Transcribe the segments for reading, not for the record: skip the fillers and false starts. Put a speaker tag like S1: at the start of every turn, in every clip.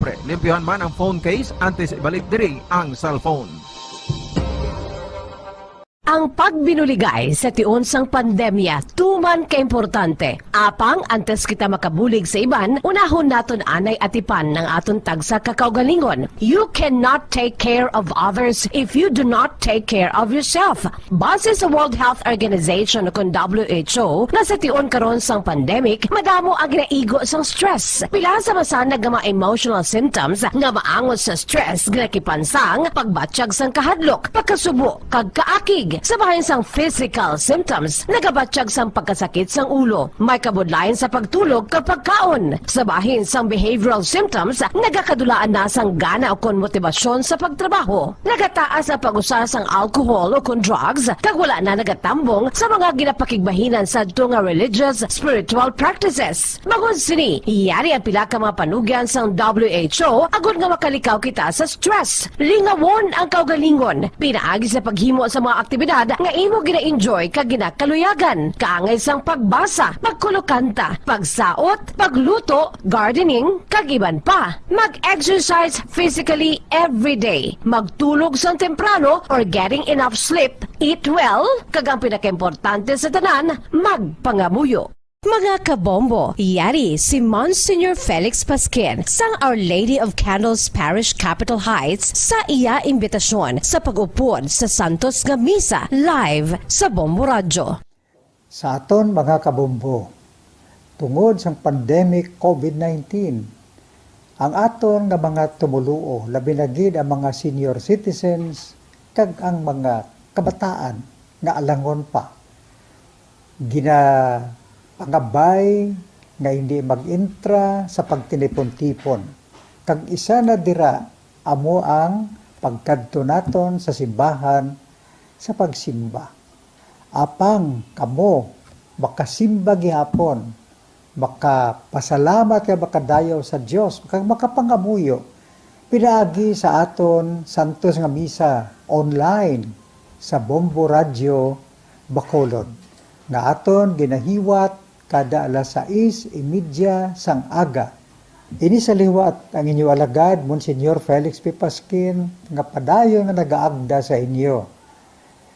S1: libre. Limpyohan man ang phone case antes ibalik diri ang cellphone.
S2: Ang pagbinuligay sa tiun sang pandemya, tuman ka-importante. Apang, antes kita makabulig sa iban, unahon naton anay atipan ng aton tagsa kakaugalingon. You cannot take care of others if you do not take care of yourself. Base sa World Health Organization o kung WHO, na sa tiun karon sang pandemic, madamo ang ginaigo sang stress. Pila sa masanag nga mga emotional symptoms nga maangot sa stress, ginakipansang, pagbatsyag sang kahadlok, pagkasubo, kagkaakig, sa bahin sang physical symptoms, nagabatsyag sang pagkasakit sang ulo, may kabudlayan sa pagtulog kapag kaon. Sa bahin sang behavioral symptoms, nagakadulaan na sang gana o kon motibasyon sa pagtrabaho. Nagataas ang pag-usa sang alcohol o kon drugs, kag wala na nagatambong sa mga ginapakigbahinan sa nga religious, spiritual practices. Magun sini, iyari ang pila ka mga panugyan sang WHO agud nga makalikaw kita sa stress. Lingawon ang kaugalingon, pinaagi sa paghimo sa mga aktibidad nga imo gina-enjoy kag ginakaluyagan, kaangay sang pagbasa, pagkulokanta, pagsaot, pagluto, gardening, kag iban pa. Mag-exercise physically every day, magtulog sang temprano or getting enough sleep, eat well, kag ang pinakaimportante sa tanan, magpangamuyo. Mga kabombo, yari si Monsignor Felix Pasquin sang Our Lady of Candles Parish Capitol Heights sa iya imbitasyon sa pag-upod sa Santos nga Misa live sa Bombo Radyo.
S3: Sa aton mga kabombo, tungod sang pandemic COVID-19, ang aton nga mga tumuluo, labi na gid ang mga senior citizens kag ang mga kabataan nga alangon pa. Pangabay nga hindi mag-intra sa pagtinipon-tipon. Kag isa na dira amo ang pagkadto naton sa simbahan sa pagsimba. Apang kamo makasimba gihapon, makapasalamat kay makadayaw sa Dios, kag makapangamuyo. Pinaagi sa aton Santos nga Misa online sa Bombo Radyo Bacolod nga aton ginahiwat kada alas 6:30 sang aga. Ini sa liwat ang inyo alagad, Monsignor Felix P. Pasquin, nga padayon nga nagaagda sa inyo.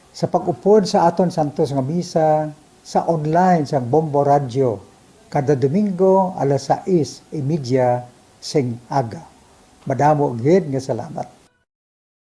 S3: Sa pag-upod sa aton Santos nga Misa, sa online sang Bombo Radyo, kada Domingo alas 6:30 sing aga. Madamo gid nga salamat.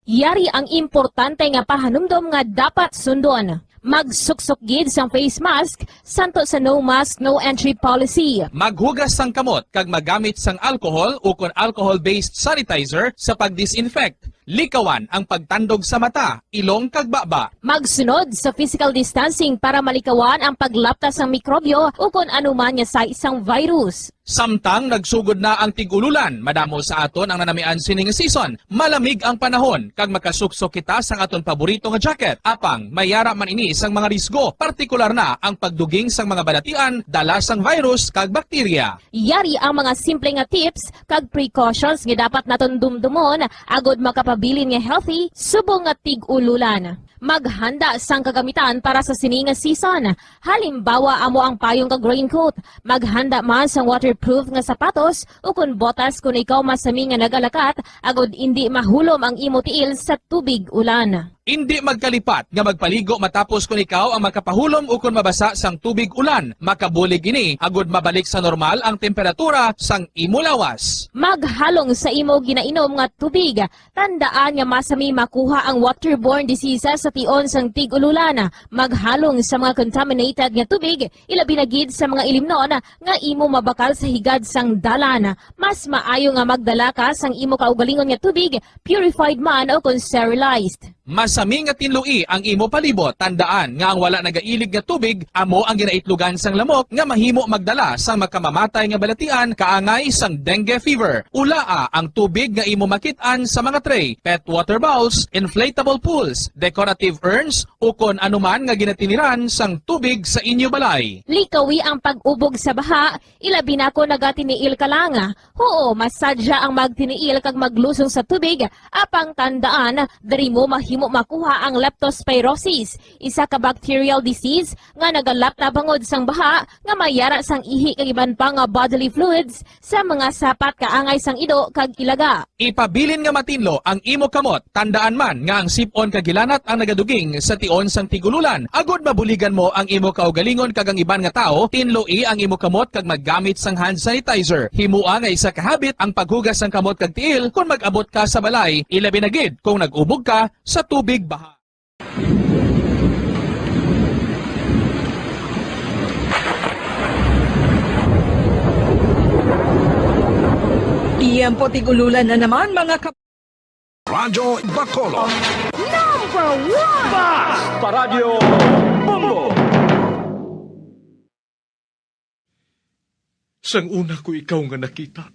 S4: Yari ang importante nga pahanumdom nga dapat sundon. Magsuksok gid sang face mask, santo sa no mask, no entry policy.
S5: Maghugas sang kamot kag magamit sang alcohol o kon alcohol-based sanitizer sa pag-disinfect. Likawan ang pagtandog sa mata, ilong kag baba.
S4: Magsunod sa physical distancing para malikawan ang paglaptas ng mikrobyo o kung anuman niya sa isang virus.
S5: Samtang nagsugod na ang tigululan, madamo sa aton ang nanamian sining season. Malamig ang panahon kag makasuksok kita sang aton paborito nga jacket. Apang mayara man ini sang mga risgo, partikular na ang pagduging sang mga balatian, dala sang virus kag bakterya.
S4: Yari ang mga simple nga tips kag precautions nga dapat naton dumdumon agod makapabilin nga healthy subong nga tig-ululan. Maghanda sang kagamitan para sa sining nga season. Halimbawa amo ang payong kag raincoat. Maghanda man sang waterproof nga sapatos o kun botas kung ikaw masami nga nagalakat agod hindi mahulom ang imo tiil sa tubig ulan.
S5: Hindi magkalipat nga magpaligo matapos kung ikaw ang makapahulom o kung mabasa sang tubig ulan. Makabulig ini agud mabalik sa normal ang temperatura sang imo lawas.
S4: Maghalong sa imo ginainom nga tubig. Tandaan nga masami makuha ang waterborne diseases sa tion sang tig-ululan. Maghalong sa mga contaminated nga tubig, ilabi na gid sa mga ilimnon nga imo mabakal sa higad sang dalan. Mas maayo nga magdala ka sang imo kaugalingon nga tubig, purified man o kung sterilized.
S5: Masami nga tinlui ang imo palibot. Tandaan nga ang wala nagailig nga tubig amo ang ginaitlugan sang lamok nga mahimo magdala sang makamamatay nga balatian kaangay sang dengue fever. Ulaa ang tubig nga imo makit-an sa mga tray, pet water bowls, inflatable pools, decorative urns o kon anuman nga ginatiniran sang tubig sa inyo balay.
S4: Likawi ang pag-ubog sa baha, ilabi na ko nagatiniil ka lang. Oo, masadya ang magtiniil kag maglusong sa tubig, apang tandaan, dari mo mahimo mahimo makuha ang leptospirosis, isa ka bacterial disease nga nagalap na bangod sang baha nga mayara sang ihi kag iban pa nga bodily fluids sa mga sapat kaangay sang ido kag ilaga.
S5: Ipabilin nga matinlo ang imo kamot, tandaan man nga ang sipon kag gilanat ang nagaduging sa tion sang tigululan. Agod mabuligan mo ang imo kaugalingon kag ang iban nga tao, tinloi ang imo kamot kag maggamit sang hand sanitizer. Himua nga isa ka habit ang paghugas sang kamot kag tiil kung mag-abot ka sa balay, ilabi na gid kung nag-ubog ka sa tubig baha.
S6: Tiempo tigululan na naman mga
S7: Radyo Bacolod.
S8: Sang una ko ikaw nga nakita.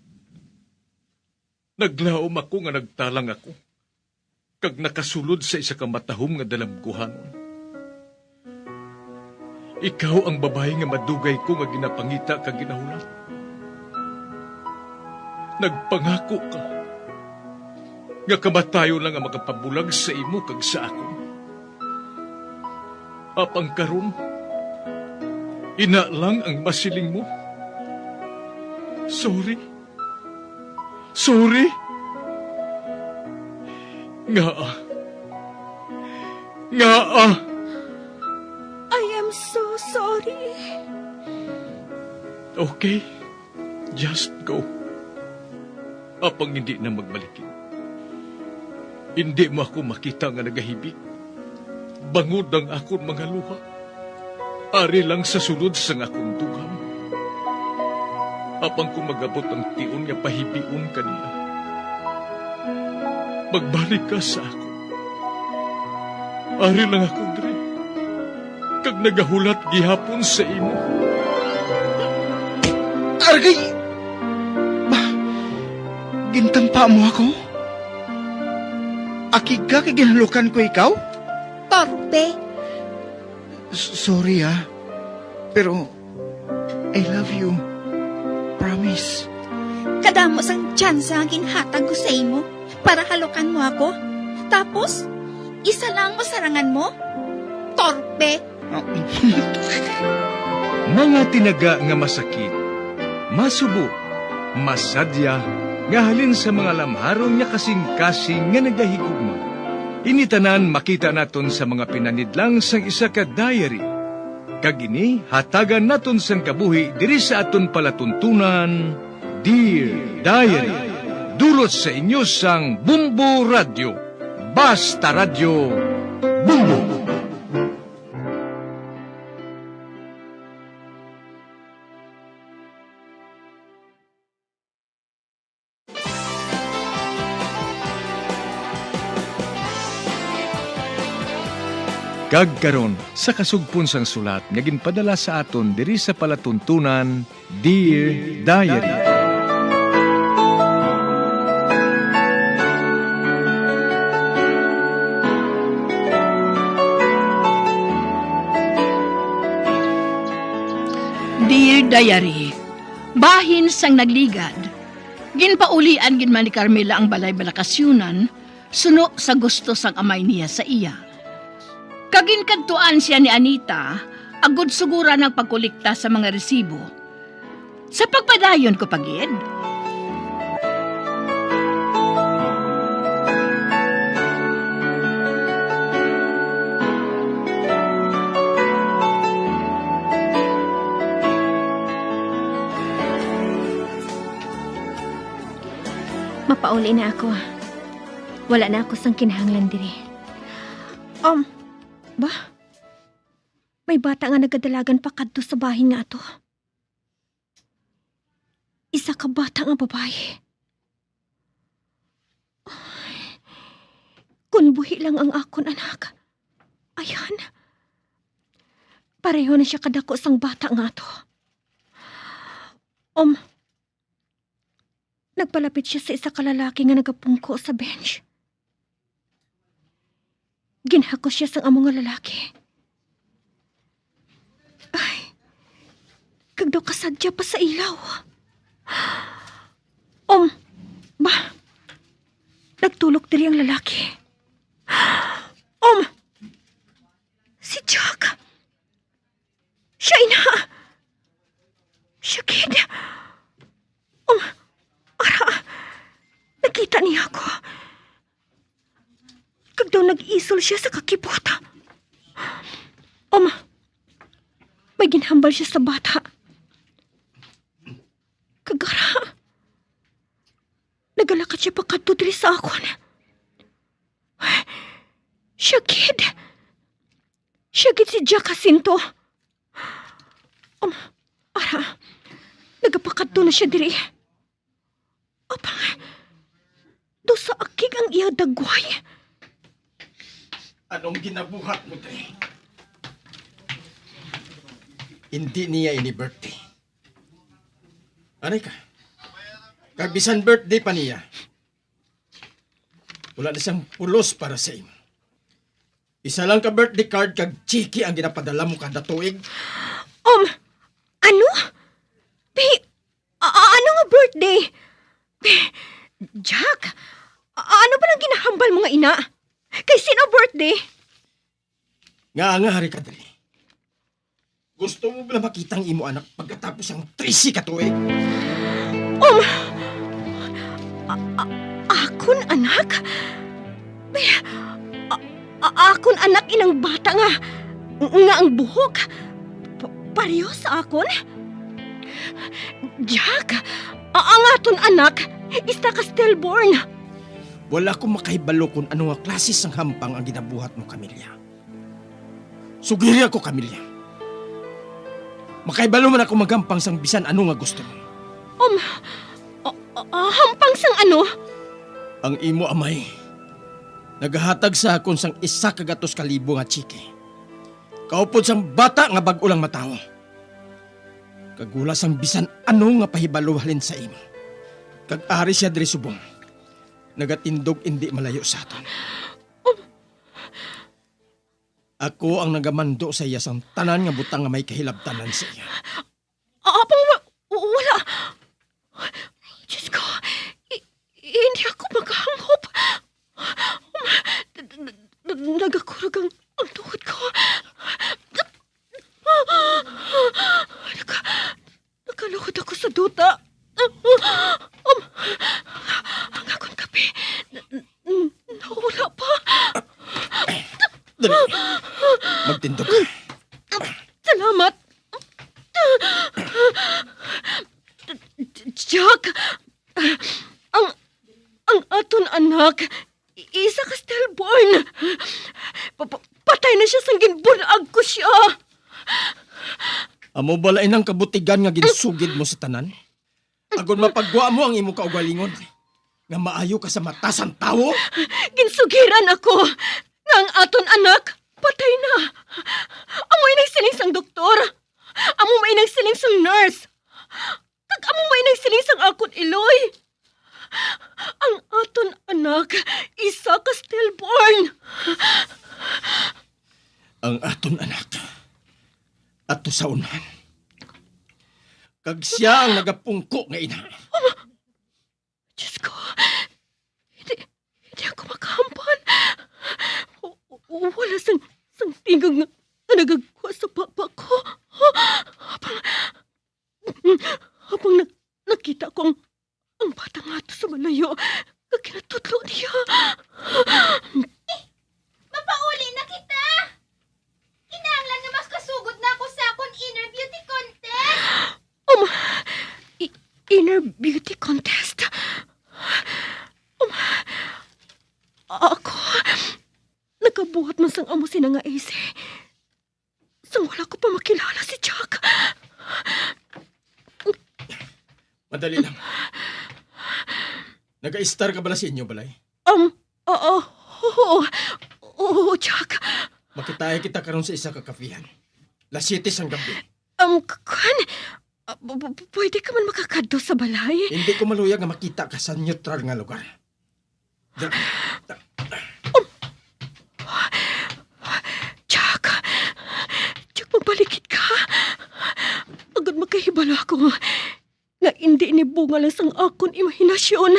S8: Naglaom ako nga nagtalang ako. Kag nakasulod sa isa ka matahom nga dalamguhanon. Ikaw ang babae nga madugay ko nga ginapangita kag ginahulat. Nagpangako ka. Nga kamatayo lang ang makapabulag sa imo kag sa ako. Apang karon, ina lang ang masiling mo. Sorry. Sorry. Nga.
S6: I am so sorry.
S8: Okay. Just go. Apang hindi na magbalikin. Hindi mo ako makita nga nagahibig. Bangod ang akong mga luha. Ari lang sa sulod sang akong dugham. Apang kung magabot ang tion nga pahibiun kanina. Magbalik ka sa ako. Ari lang ako, Dre. Kag nagahulat gihapon sa imo.
S9: Argay! Gintampa mo ako? Akig ka kay ginalukan ko ikaw?
S6: Torpe.
S9: Sorry pero I love you. Promise.
S6: Kadamos ang tsansa ang ginhatag ko sa imo para halukan mo ako. Tapos, isa lang masarangan mo? Torpe.
S8: Mga tinaga nga masakit, masubo, masadya, nga halin sa mga lamharon nga kasing-kasing nga nagahigugma. Initanan makita naton sa mga pinanidlang sang isa ka diary. Kagini, hatagan naton sang kabuhi diri sa aton palatuntunan, Dear Diary. Dulot sa inyo sang Bumbo Radio. Basta Radio Bumbo. Kagkaron sa kasugpon sang sulat nga ginpadala sa aton diri sa palatuntunan, Dear Diary.
S10: Dear Diary, bahin sang nagligad. Ginpaulian gin man ni Carmela ang balay-balakasyunan, suno sa gusto sang amay niya sa iya. Kaginkantuan siya ni Anita, agud sugura ng pagkulikta sa mga resibo. Sa pagpadayon ko pagid,
S11: mapauli na ako. Wala na ako sang kinahanglan diri. Ba? May bata nga nagadalagan pa kadto sa bahin nga ato. Isa ka bata nga babae. Ay, kung buhi lang ang akon anak. Ayan. Pareho na siya kadako sang bata nga ato. Nagpalapit siya sa isa ka lalaki nga nagapungko sa bench. Ginhakos siya sa among nga lalaki. Ay, kagdaw kasadya pa sa ilaw. Ba? Nagtulog diri ang lalaki. nakita niya ako. Kag daw nag-isol siya sa kakibuta. May ginhambal siya sa bata. Kagara. Nagalakat siya pakadto diri sa akon. Siya gid si Jack Jacinto. Ara, nagapakadto na siya diri. Apang, do sa akig ang iya dagway.
S9: Anong ginabuhat mo, Dre? Hindi niya ini-birthday. Anay ka? Kagbisan birthday pa niya. Wala na siyang pulos para sa imo. Isa lang ka birthday card kag chiki ang ginapadala mo kada tuig.
S11: Ano? Ano nga birthday? Jack, ano ba lang ginahambal mga ina? Kay sino birthday?
S9: Nga hari ka, Dre. Gusto mo ba makita ang imo anak pagkatapos ang 13 ka tuig?
S11: Akon anak? Akon anak inang bata nga ang buhok. Pareho sa akon? Jack, ang aton anak isa ka stillborn.
S9: Wala akong makahibalo kung ano nga klases ng hampang ang ginabuhat mo, Camilla. Sugiri ako, Camilla. Makahibalo man ako magampang sang bisan ano nga gusto mo.
S11: Hampang sang ano?
S9: Ang imo amay, naghahatag sa akon sang 1,200,000 nga chiki. Kaupod sang bata nga bag-o lang matawo. Kagula sang bisan ano nga pahibalo halin sa imo. Kag-ari siya diri subong. Nagatindog hindi malayo sa aton. Ako ang nagamando sa iya sang tanan nga butang nga may kahilabtanan sa iya.
S11: Wala. Diyos ko, hindi ako maghangop. Nagakurag ang tuhod ko. Nakaluhod ako sa duta. Ang akong kape, nawala pa.
S9: Dali, magtindog ka.
S11: Salamat. Jack, ang aton anak, isa ka stillborn. Patay na siya sang ginbunag ko siya.
S9: Amo balain ang kabutigan nga ginsugid mo sa tanan? Agon mapagwa mo ang imo kaugalingon. Nga maayo ka sa mata sang tawo?
S11: Ginsugiran ako nga ang aton anak patay na. Amoy nagsiling sang doktor. Amo may nagsiling sang nurse. Kag amo may nagsiling sang akon iloy. Ang aton anak isa ka stillborn.
S9: Ang aton anak ato sa unahan. Kag siya ang nagapungko nga ina.
S11: Diyos ko, hindi ako makahampan. Wala sang tingog nga nagagwa sa papa ko. Habang nakita ko ang bata nga to sa malayo, kinatudlo niya.
S6: Mapauli na kita! Kinahanglan na mas kasugod na ako sa akong inner beauty contest!
S11: Inner beauty contest? Ako, nakabuhat man sang amo sina nga AC. Sang wala ko pa makilala si Jack.
S9: Madali lang. Nag-a-star ka bala sa inyo, balay?
S11: Oo, Jack.
S9: Makitaya kita karon sa isa ka kafihan. Lasitis ang gabi.
S11: Kan, pwede ka man makakadto sa balay?
S9: Hindi ko maluyag nga makita ka sa neutral nga lugar.
S11: Jack, magbalikit ka. Agad makahibala ako nga hindi ni bunga lang sang akon imahinasyon.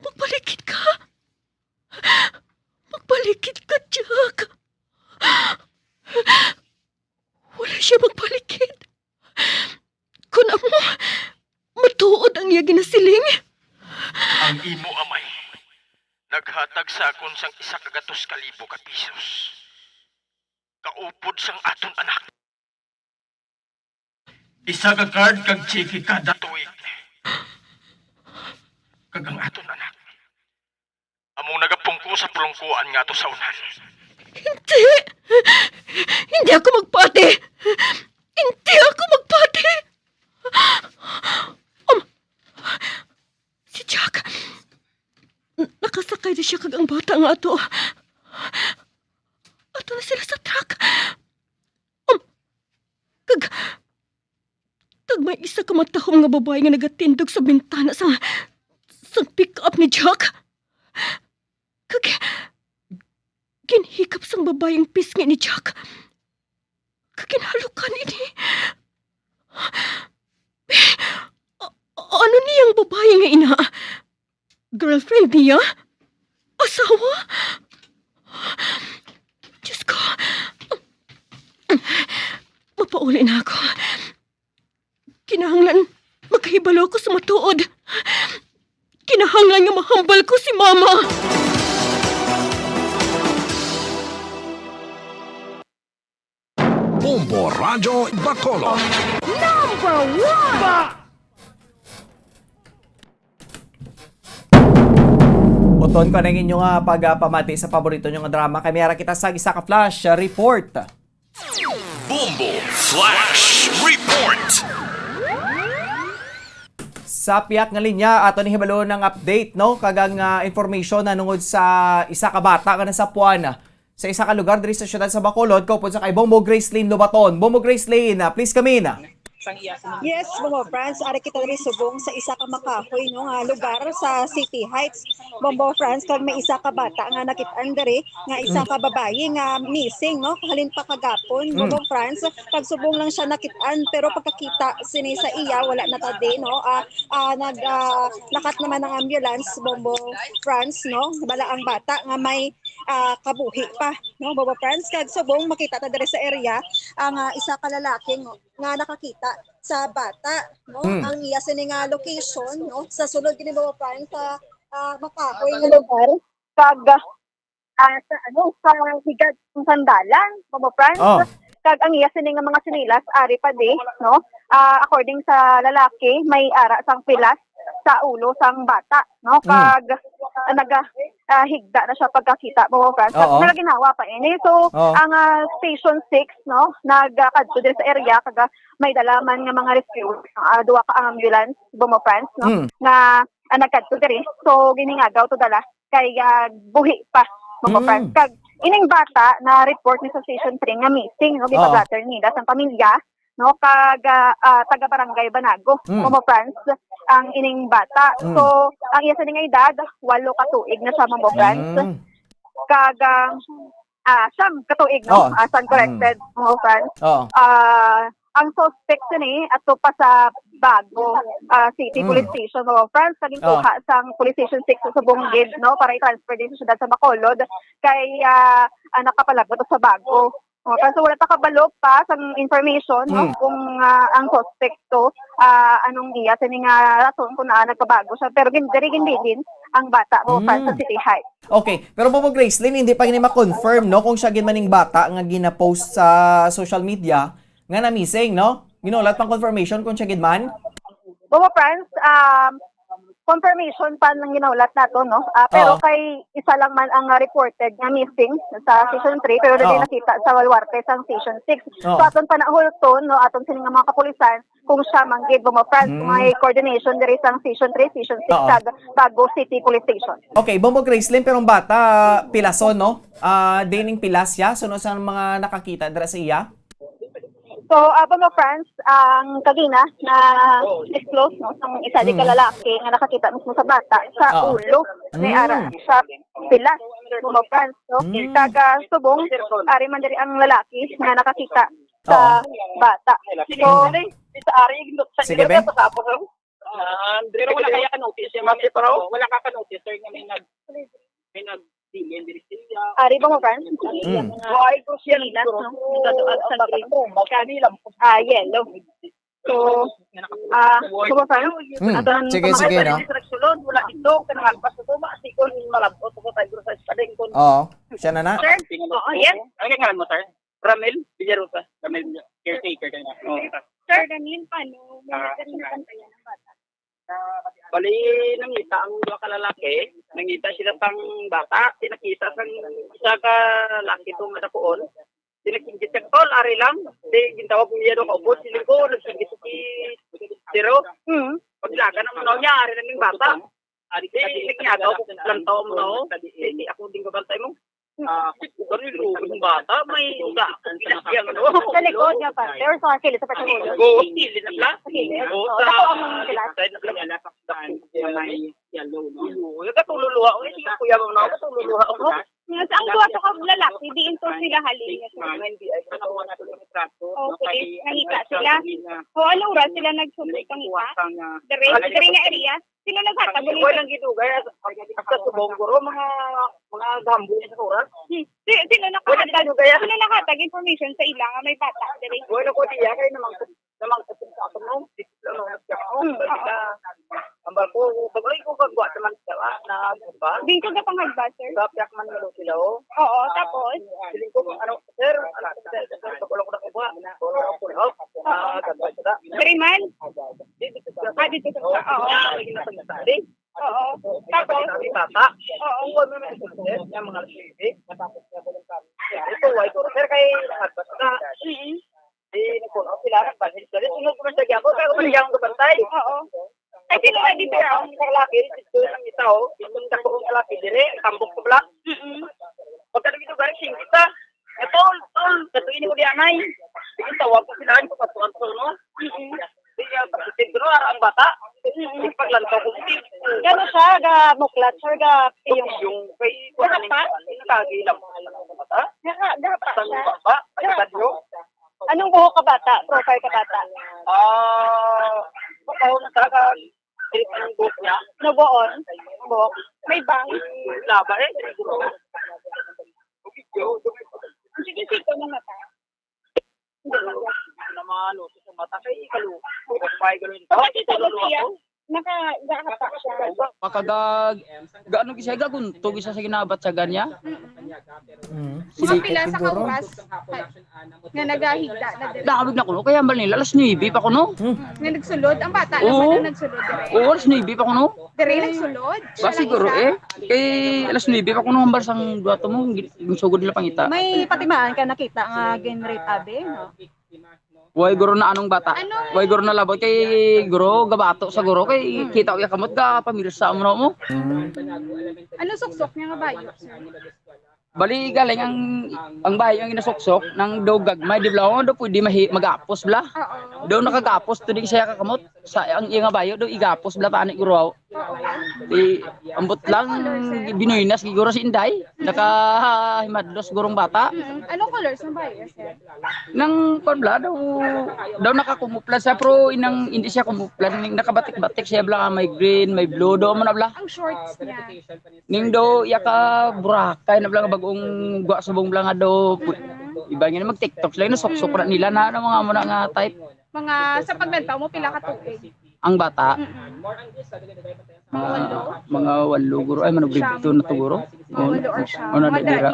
S11: Magbalikit ka. Magbalikit ka, Jack. Wala siya magbalikit. Kung amo, matuod ang iya ginasiling.
S9: Ang imo amay. Naghatag sa akon sang 100,000 ka pisos. Kaupod sang aton anak. Isa ka card kag cheque kada tuig. Kag ang aton anak. Among nagapungko sa pulungkuan nga to sa unan.
S11: Hindi! Hindi ako magpati! Hindi ako magpati! Si Jack, nakasakay na siya kag ang bata nga ato. Ato na sila sa truck. Kag may isa ka matahong nga babae nga nagatindog sa bintana sa pick-up ni Jack. Kag ginhikap sang babayang pisngi ni Jack. Kag ginhalukan ini. Ano niyang babae nga ina? Girlfriend niya? Asawa? Diyos ko. Mapauli na ako. Kinahanglan makahibalo ko sa matuod. Kinahanglan nga mahambal ko si Mama.
S7: Bombo Radio Bacolod.
S12: Uton ko na inyong pagpamati sa paborito nyong drama. Kami ara kita sa isa ka flash report.
S7: Bombo Flash Report.
S12: Sa piyak nga linya, ato ni hibalo ng update, no? Kagang information na nungod sa isa ka bata ka na sa Puan. Sa isa ka lugar diri sa syudad sa Bacolod, kaupod sa kay Bombo Gracelyn Lobaton. Bombo Gracelyn, please come in.
S13: Yes, Bombo France, ari kita rin subong sa isa ka makahoy no nga lugar sa City Heights. Bombo France, kag may isa ka bata nga nakit-an diri nga isa ka babae nga missing no halin pa kagapon. Bombo France, pag subong lang siya nakit-an pero pagkakita sini sa iya wala na ta di no. Nakat naman ng ambulance Bombo France no. Bala ang bata nga may kabuhi pa no Bombo France, kag subong makita ta diri sa area ang isa ka lalaki nga nakakita sa bata no ang iya sini nga location no sa sulod kini Bombo France sa makahoy nga lugar kag sa higad ng sandalan Bombo France kag ang iya sini nga mga sinilas ari pa di no according sa lalaki may ara sang pilas sa ulo sang bata no kag higda na siya pagkakita Bombo France nagaginawa pa ini so ang station 6 no nagkadto din sa area kag may dalaman nga mga rescue duha ka ambulance Bombo France no nga nagkadto diri so giningagaw to dala kay buhi pa Bombo France kag ining bata na report ni sa station 3 nga missing no gipaglater nila sang pamilya no kag taga barangay Banago Bombo France ang ining bata so ang iya sa nga edad 8 ka tuig na siya Bombo France kag siyam ka tuig no stand corrected Bombo France ang suspect ni ato pa sa Bago City Police Station Bombo France naging kuha sang Police Station 6 sa Bunggid no para i-transfer din sa syudad sa Bacolod kay nakapalagot sa Bago. Kasi wala ta kabalo pa sa information no kung ang suspect to anong iya sa nga rason kung nagkabago siya pero diri din ang bata mo sa City Heights.
S12: Okay, pero Bombo Gracelyn hindi pa gini ma-confirm no kung siya ginmaning bata nga gina-post sa social media nga na missing no. Ginulat pang confirmation kung siya ginman.
S13: Bombo France confirmation pa lang ginaulat nato no pero kay isa lang man ang reported nga missing sa station 3 pero dili nakita sa Walwarte sa station 6 so aton panahol to no aton sini nga mga kapulisan kung siya manggid Bombo France kung may coordination diri sa station 3 station 6 sa Bago City Police Station.
S12: Okay, Bombo Gracelyn pero ang bata pilason no dining pilas ya so no sa mga nakakita dira sa iya.
S13: So, Bombo France, ang kagina na disclose no, ng isa di ka lalaki nga nakakita mismo sa bata sa ulo ni ara sa pilas Bombo France. So, kaga subong, ari man diri ang lalaki nga nakakita sa bata. So,
S12: sige be?
S14: Pero wala kaya ka-notice, wala ka ka-notice, sir, nga may nag
S13: Ari Bombo France?
S14: Ay, ko siya nila.
S13: Yellow.
S14: So, mga friends,
S12: Sige, no?
S14: sulod, wala ito, kanang pas ito, maasikon, malabot, ito tayo sa espadeng ko.
S12: Oo. Siya na na.
S14: Sir? Oo, yes. Ano kaya ngalan mo, sir? Ramel Villarosa. Ramel, caretaker ka na. Sir, Daniel, paano? Bali, nangita ang dua ka lalaki, nangita sila pang bata, tinakita sang isa ka lalaki itong natapuon, tinakingit siya, tol, ari lang, gintawa po niya doon kaupot, siling ko, nagsingit si Zero, paglaga ng manaw niya, ari lang yung bata, nagnyagaw ko lantaw mo na ako din kabantay mo. Yung bata, may uga.
S13: Sa likod niya pa, or sa kilid, sa pagkakulo?
S14: Oo, kilid na pala. Oo,
S13: Ako ang kilas.
S14: Yung katululuha, hindi ka kuya mo na katululuha ako.
S13: Ang duwa sa lalaki, diin to sila halin. Okay, nangita sila. O ano oras sila nagsubok ang isa? Dari nga area? Sino naghatag?
S14: Walang gidugay. Sa subong guro, mga gambo sa oras.
S13: Sino nakatag information sa ilang may bata?
S14: Wala ko diya, kaya namang sa ako mo. Ang barko, pagulay ko kagwa naman siya na ba?
S13: Din ko na panghagba, sir?
S14: Gapiak man nalo sila, oh.
S13: Oo, tapos?
S14: Siling ko, sir, pagulay ko na kagwa. Gagwa sila.
S13: 3 months? Dito sa oo. Oo. Tapos?
S14: Tata. Oo. Kung ano na sir, yung mga lasibig. Ito, ito, sir, kay nagbas na. Nakunaw sila, nagbasis sila. Sunod ko na siya ako, kaya kumaligyan akong kapantay.
S13: Oo. Ay, sino na dito
S14: ang kalaki, ito ang isa, oh. Itong dako ang kalaki, dire, tambok ko bala. Pagka dito galing sing kita, tol, katuin ko di anay. Sige, tawag ko sila, ko patuan ko, no? Sige, pagkasin ko, ang bata. Sige, paglantaw ko.
S13: Gano'n siya, muklat, sir,
S14: yung kay kuhanin, nakagilam ang bata.
S13: Dapat
S14: Sang
S13: siya.
S14: baba, pagkatadyo.
S13: Anong buhok ka bata? Profile ka bata?
S14: Pakaw na talaga, tirit ang buhok niya.
S13: Nabuon? Buhok? May bang?
S14: Laba eh.
S13: Sige, siko ng mata.
S14: Naman, sa mata kay kalu. Pagpay gano'n.
S13: Bakit ito siya? Nakagahata siya.
S15: Makagag gaano gisa gaguntog isa sa ginabat sa ganya.
S13: Mga pila sa kauras nga nagahigda na dire.
S15: Nakabig na kuno kaya ambal nila alas 9 pa kuno.
S13: Nga nagsulod ang bata naman na nagsulod dire.
S15: Oo, alas 9 pa kuno.
S13: Dire nagsulod.
S15: Ba siguro kay alas 9 pa kuno ambal sang duato mo ginsugod nila pangita.
S13: May patimaan ka nakita nga generate abe, no?
S15: Way guro na anong bata. Way guro na labot kay guro gabato sa guro kay kita ko kamot ka pamirsa mo mo.
S13: Ano suksok niya nga bayo?
S15: Bali galing ang bahay ang inasuksok ng daw gagmay di bla do pwede magapos bla. Do nakagapos to di saya kakamot sa ang iya nga bayo do igapos bla tani guro. Di ambot lang binoynas siguro si Inday naka himadlos gurong bata.
S13: Anong colors ng bayo, sir?
S15: Nang kon bla daw nakakumuplan sa pro inang hindi siya kumuplan ning nakabatik-batik siya bla may green may blue do man bla.
S13: Ang shorts niya.
S15: Ning do ya ka burakay na bla bagong gwa subong bla nga do iba nga mag-TikTok sila sok-sok na nila na mga mo na nga type.
S13: Mga sa pagbentaw mo pila ka tuig?
S15: Ang bata. Mga 8 guro ay manobrito na to guro.
S13: Mga dira.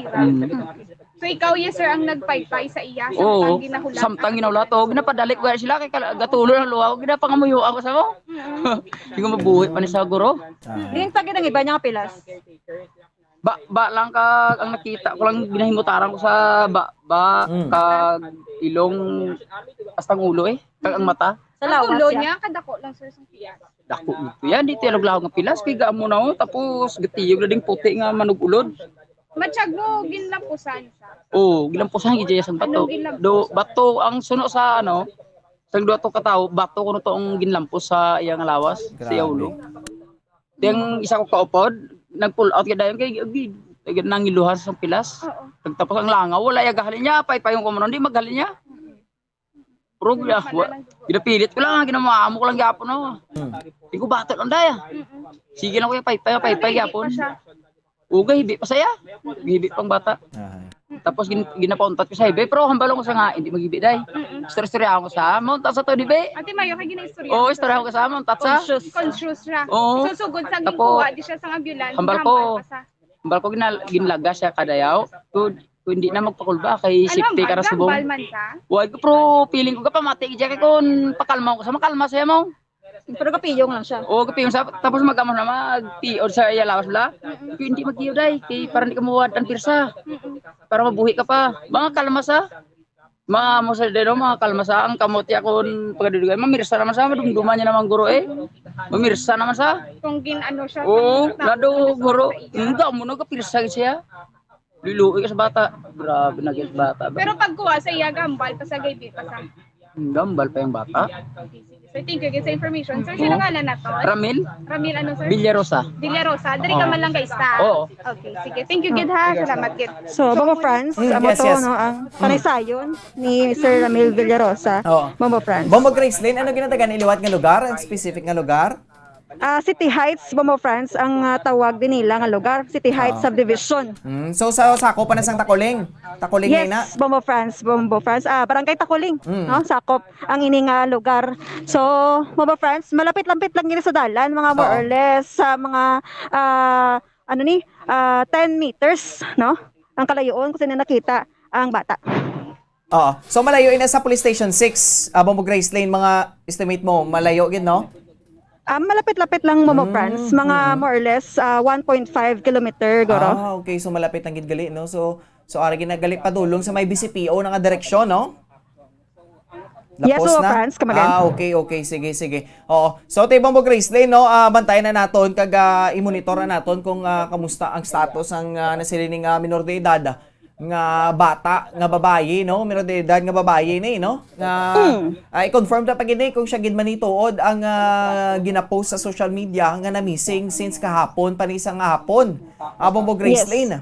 S13: So ikaw yes sir ang nagpaypay sa iya
S15: Oo,
S13: samtang ginahulat.
S15: samtang ginawla to, ginapadalik ko sila kay gatulo ng luwa ko, ginapangamuyo ako sa mo. Hindi ko mabuhi pa ni sa guro.
S13: Ding tagi ng iba niya nga pilas.
S15: Ba lang ka ang nakita ko lang ginahimutaran ko sa kag ilong astang ulo kag ang mata.
S13: Sa lawas niya kadako lang sir sa pilas.
S15: Dako ito yan, di tayo laglaw nga pilas, kay gaamo na tapos gatiyog na ding puti nga manugulod.
S13: Matsyag mo ginlampusan siya.
S15: Oo, ginlampusan gijayasan bato. Do bato ang suno sa sang duha to katawo, bato kuno to ang ginlampos sa iyang lawas, sa iyang ulo. Yang isa ko kaupod, nag-pull out gid dayon kay nangiluhan sa pilas. Tapos ang langaw wala ya gahalin niya, paypayon ko man di maghalin niya. Pero ginapilit ko lang, ginamaamo ko lang gyapon no. Di ko bato lang daya. Sige na ko paypay gyapon. Uga hibi pa saya. Hibi pang bata. Tapos ginapauntat ko sa ibe, pero hambalong ko sa nga, hindi magibi day. Istorya ako sa, mauntat sa to di be.
S11: Ate Mayo, kay gina-istorya.
S15: Oo, istorya ako sa, mauntat sa.
S11: Conscious ra.
S15: Oo.
S11: Susugod sa
S15: Tapo,
S11: ginkuha, di siya sa ambulance.
S15: hambal ko, ginlaga siya kadayaw. Kung hindi na magpakulba, kay safety ka ra subong.
S11: Gambal man ka?
S15: Wag pro feeling ko ka pamati ija kay kun pakalma ko sa makalma siya mo.
S11: Pero kapiyong lang siya.
S15: Oo, kapiyong sa tapos magamo na mag-tiod sa iya lawas la. Hindi mag-tiod ay kay para hindi ka muwad ang pirsa. Para mabuhi ka pa. Mga kalma sa mga mo sa deno mga kalma sa ang kamote akon pagadudugan mamirsa naman sa madumduman niya naman guro mamirsa naman sa.
S11: Kung gin-ano siya.
S15: Oo, nado guro. Hindi mo no kapirsa siya. Liluwi ka sa bata. Grabe na sa bata.
S11: Pero pagkuha sa iya gambal pa sa gaybi pa sa.
S15: Gambal pa yung bata.
S11: So thank you sa information. Sir, sino ngalan na to?
S15: Ramil
S11: Ramil ano sir?
S15: Villarosa.
S11: Villarosa. Dari ka man lang guys ta.
S15: Oo.
S11: Okay, sige. Thank you gid ha. Salamat gid.
S13: So, Mama Franz, amo
S12: yes,
S13: to,
S12: yes.
S13: no, ang panaysayon ni Sir Ramil Villarosa.
S12: Oo.
S13: Mama Franz.
S12: Bombo Gracelyn, ano ginatagan iliwat nga lugar? Ang specific nga lugar?
S13: City Heights, Mama Franz, ang tawag din nila nga lugar. City Heights Subdivision.
S12: So sa sakop pa na sang Takuling. Takuling
S13: Yes,
S12: na.
S13: Bombo Franz. Barangay Takuling, no? Sakop ang ining lugar. So, Mama Franz, malapit-lapit lang gini sa dalan, mga more or less sa mga 10 meters, no? Ang kalayoon kung sino nakita ang bata.
S12: Oo. So malayo ina sa Police Station 6, Bombo Gracelyn, mga estimate mo, malayo gid no?
S13: Malapit-lapit lang, Mama Franz. Mga more or less 1.5 kilometer, goro.
S12: Okay. So malapit ang gidgali, no? So ara ginagali padulong sa may BCPO nga direksyon, no?
S13: Yes, Mama Franz, kamagan.
S12: Okay. Sige. Oo. So tay Bombo Gracelyn, no? Bantayan na naton kag i-monitor na naton kung kamusta ang status ang nasilining minor de edad nga bata nga babayi, no? Minor de edad nga babayi ni, no? I-confirm ta pagini kung siya gid manituod ang gina-post sa social media nga na missing since kahapon panisang hapon. Bombo Gracelyn.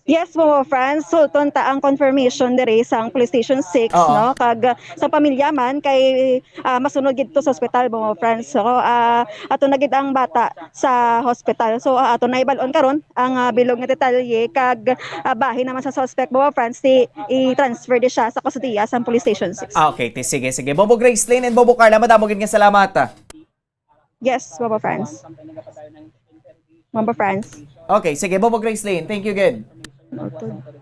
S13: Yes, Mama Franz. So, ta ang confirmation diri sa Police Station 6, no? Kag sa pamilya man kay masunod gid to sa ospital, Mama Franz. So, ato na gid ang bata sa hospital. So, ato na ibalon karon ang bilog nga detalye kag bahin naman sa suspect, Mama Franz, i-transfer di siya sa kustodiya sa Police Station 6.
S12: Okay, sige. Bombo Gracelyn and Bobo Carla, madamo gid nga salamat.
S13: Yes, Mama Franz. Mama Franz.
S12: Okay, sige, Bobo Gracelyn. Thank you, good.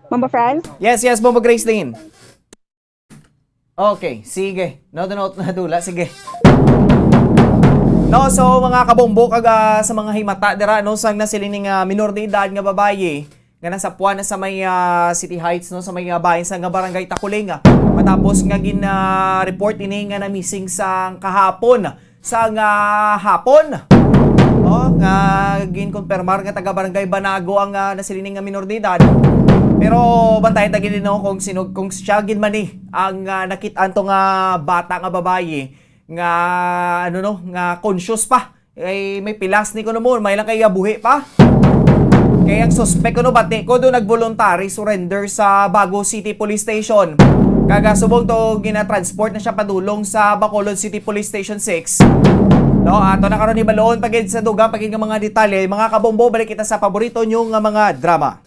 S13: Mama Franz?
S12: Yes, Bobo Gracelyn. Okay, sige. Note na dula, sige. No, so mga kabombo kag sa mga himata dira no sang nasilining minor de edad nga babaye nga nasa Puan na sa may City Heights no sa may bahin sa nga barangay Takuling. Matapos nga report ini nga na missing sa kahapon hapon. Nga ginkonfirmar nga taga barangay Banago ang nasilining nga minor de edad. Pero bantayan ta gid no kung siya gid man ang nakit-an to nga bata nga babaye nga nga conscious pa. May pilas ni kuno mo, may lang kay buhi pa. Kaya ang suspect kuno bati ko do nag-voluntary surrender sa Bago City Police Station. Kagasubong to gina-transport na siya padulong sa Bacolod City Police Station 6. No, ato na karon hibalon pagid sa dugang pagid nga mga detalye. Mga kabombo, balik kita sa paborito nyo nga mga drama.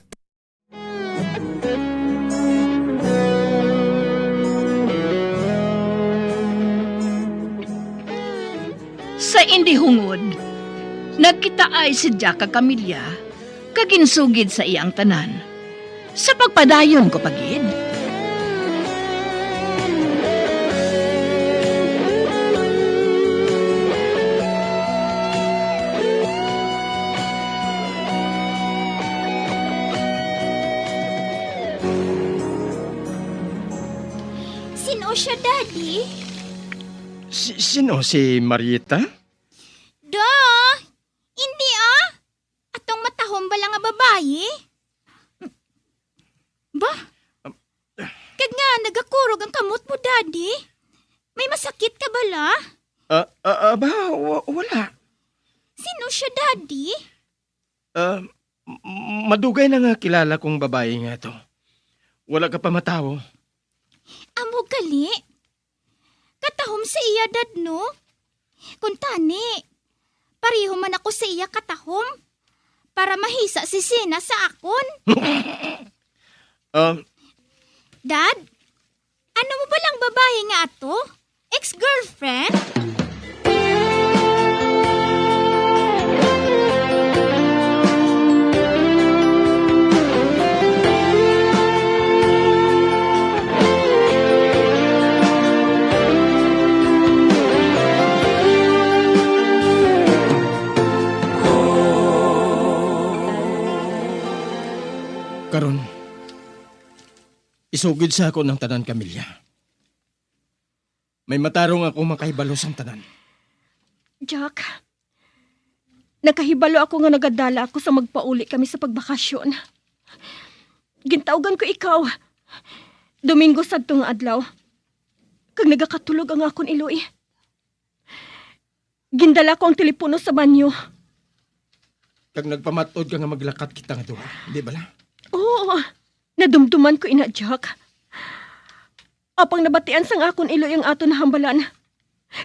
S10: Sa indihungod, nagkita ay si Jack Camilla, kaginsugid sa iyang tanan. Sa pagpadayon ko pagid.
S6: Sino siya, Daddy?
S9: Sino si Marieta?
S6: Hindi Atong matahom ba lang nga babayi? Kag nga, nagakurog ang kamot mo, Daddy. May masakit ka bala?
S9: Wala.
S6: Sino siya, Daddy?
S9: Madugay na nga kilala kong babae nga to. Wala ka pa matawo.
S6: Amo gali. Katahom sa iya, Dad, no? Kung tani, pareho man ako sa iya katahom para mahisa si Sina sa akon. Dad? Ano mo ba lang babae nga ato? Ex-girlfriend?
S9: Karon, isugid sa ako ng tanan kamilya. May matarong ako makahibalo sang tanan.
S11: Jack, nakahibalo ako nga nagadala ako sa magpauli kami sa pagbakasyon. Gintawgan ko ikaw. Domingo sadto nga adlaw. Kag nagakatulog ang akon iloy. Gindala ko ang telepono sa banyo.
S9: Kag nagpamatod ka nga maglakat kita nga duha, di ba la?
S11: Oo, nadumduman ko ina, Jack. Apang nabatian sang akon iloy ang aton na hambalan.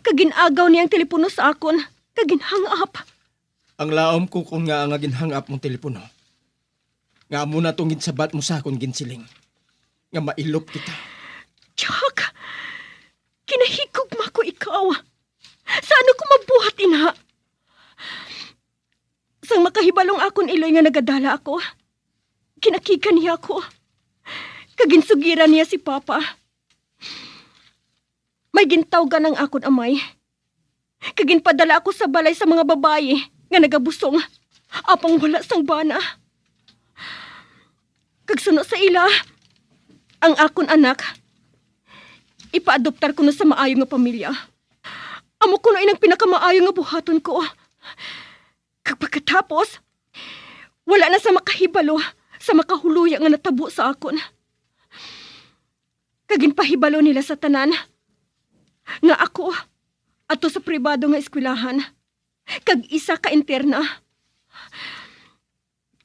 S11: Kaginagaw niyang telepono sa akon. Kaginhang up.
S9: Ang laom ko kung nga ang ginhang up mong telepono. Nga mo na tungid sabat mo sa akon ginsiling. Nga mailop kita.
S11: Jack, kinahigugma ko ikaw. Saan ko mabuhat, ina? Sang makahibalong akon iloy nga nagadala ako, kinakikan niya ako. Kaginsugiran niya si Papa. May gintawgan ang akon amay. Kaginpadala ako sa balay sa mga babae nga nagabusong. Apang wala sang bana. Kagsuno sa ila, ang akon anak, ipaadoptar ko na sa maayo nga pamilya. Amo ko na inang pinakamaayo nga buhaton ko. Pagkatapos, wala na sa makahibalo, sa makahuluya nga natabo sa akon. Kaginpahibalo nila sa tanan, nga ako, ato sa pribado nga eskwelahan, kag isa ka interna.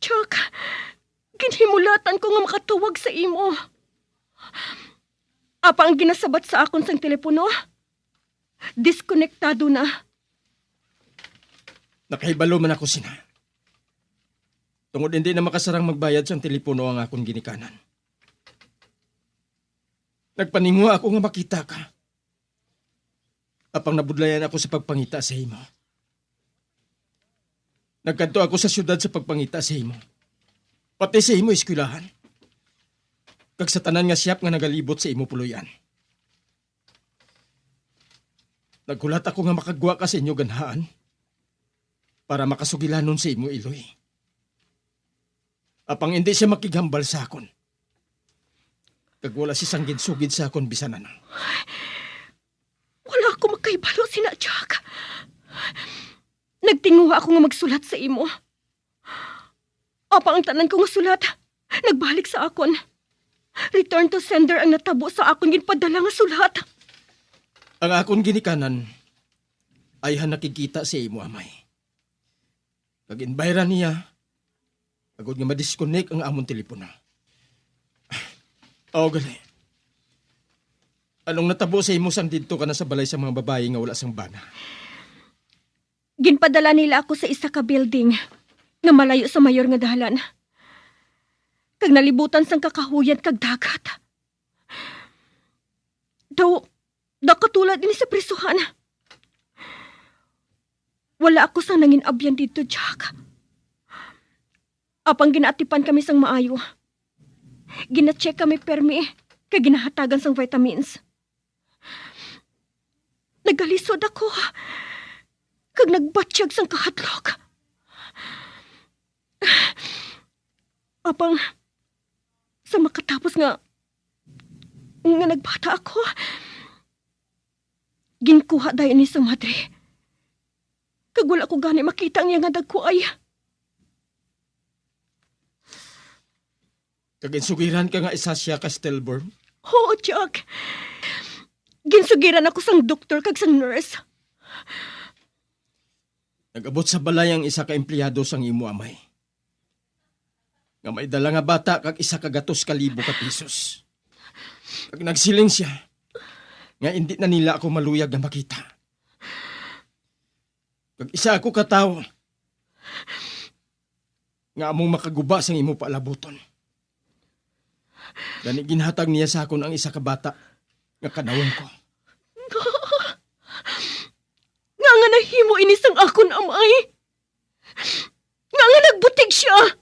S11: Chuck, ginhimulatan ko nga makatuwag sa imo. Apa ang ginasabat sa akon sang telepono? Diskonektado na.
S9: Nakahibalo man ako sina. Tungod hindi na makasarang magbayad sang telepono ang akong ginikanan. Nagpaningwa ako nga makita ka. Apang nabudlayan ako sa pagpangita sa imo. Nagkanto ako sa syudad sa pagpangita sa imo. Pati sa imo eskwelahan. Kag sa tanan nga siyap nga nagalibot sa imo puloyan. Nagkulat ako nga makagwa ka sa inyo ganhaan para makasugilanon sa imo iloy. Apang hindi siya makighambal sa akon. Kag wala si sanggid-sugid sa akon bisan ano.
S11: Wala ako makaibalo sina, Jack. Nagtinguha ako nga magsulat sa imo. Apa ang tanan ko nga sulat, nagbalik sa akon. Return to sender ang natabo sa akon ginpadala nga sulat.
S9: Ang akon ginikanan ay nakikita sa imo amay. Kag inbayran niya, agad nga madisconnect ang amon telepono. O gali. Anong natabo sa imo sang didto ka na sa balay sa mga babae nga wala sang bana?
S11: Ginpadala nila ako sa isa ka building nga malayo sa mayor nga dahalan. Kag nalibutan sang kakahuyan kag dagat. Daw katulad din sa prisuhan. Wala ako sang nangin abyan dito, Jack. Apang ginaatipan kami sang maayo. Gina-check kami permi kag ginahatagan sang vitamins. Nagalisod ako. Kag nagbatsyag sang kahatlok. Apang sa makatapos nga nagbata ako, ginkuha dayon ni sa madre. Kag wala ko gani makita ang nga dagko ay.
S9: Kag insugiran ka nga isa siya ka stillborn?
S11: Oo, Jack. Ginsugiran ako sang doktor kag sang nurse.
S9: Nag-abot sa balay ang isa ka empleyado sang imo amay. Nga may dala nga bata kag isa ka 2,000 ka pesos. Kag nagsiling siya, nga hindi na nila ako maluyag na makita. Kag isa ako katawo, nga among makaguba sang imo paalabuton. Gani ginhatag niya sa akon ang isa ka bata nga kanawon ko.
S11: Nga nahimo inisang akon amay. Nga nagbutig siya.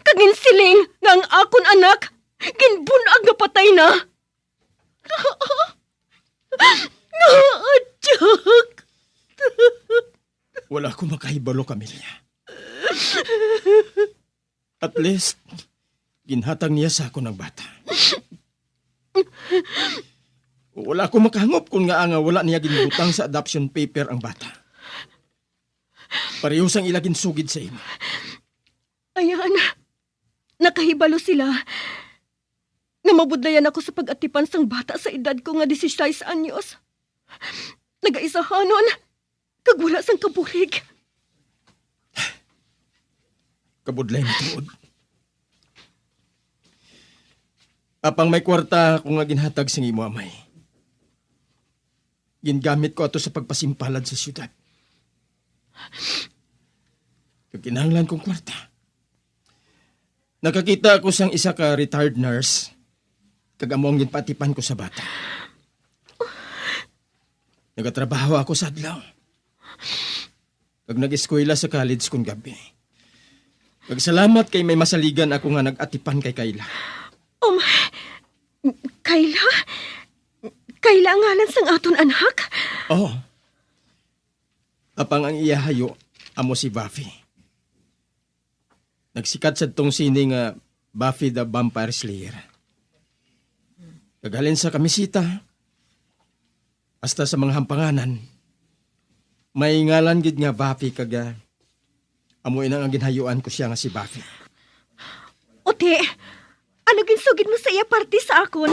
S11: Kaginsiling nga ang akon anak ginbunag nga patay na. Adyak.
S9: Wala ko makahibalo, Camelia. At least, ginhatag niya sa akon ang bata. Wala ko makahangop kung nga wala niya ginbutang sa adoption paper ang bata. Pareho sang ilagin sugid sa imo.
S11: Ayan, nakahibalo sila. Nga mabudlayan ako sa pag-atipan sang bata sa edad ko nga 16 anyos. Nagaisahanon, kag wala sang kabulig.
S9: Kabudlay na tuod. Apang may kwarta kung nga ginhatag sa imo amay. Gingamit ko ato sa pagpasimpalad sa syudad. Kaginahanglan kong kwarta. Nakakita ako sang isa ka retired nurse. Kagamong ginpatipan ko sa bata. Nagatrabaho ako sa adlaw. Pag nag-eskwela sa college kung gabi. Pagsalamat kay may masaligan ako nga nag-atipan kay Kayla.
S11: Kayla? Kayla ang ngalan sang aton anak?
S9: Oo. Apang ang iyahayo, amo si Buffy. Nagsikat sa tong sini nga Buffy the Vampire Slayer. Kagalin sa kamisita, hasta sa mga hampanganan, may ngalan gid nga Buffy kaga amoy nang ang ginhayuan ko siya nga si Buffy.
S11: Ote, ano ginsugid mo sa iya party sa akon?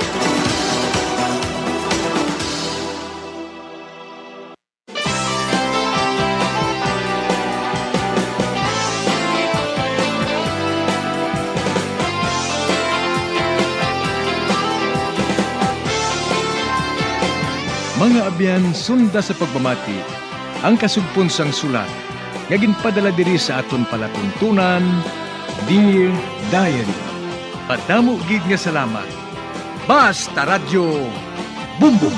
S8: Mga abyan, sunda sa pagmamati, ang kasugpon sang sulat, nga ginpadala diri sa aton palatuntunan, Dear Diary. Padamo gid nga salamat. Basta Radyo Bumbum.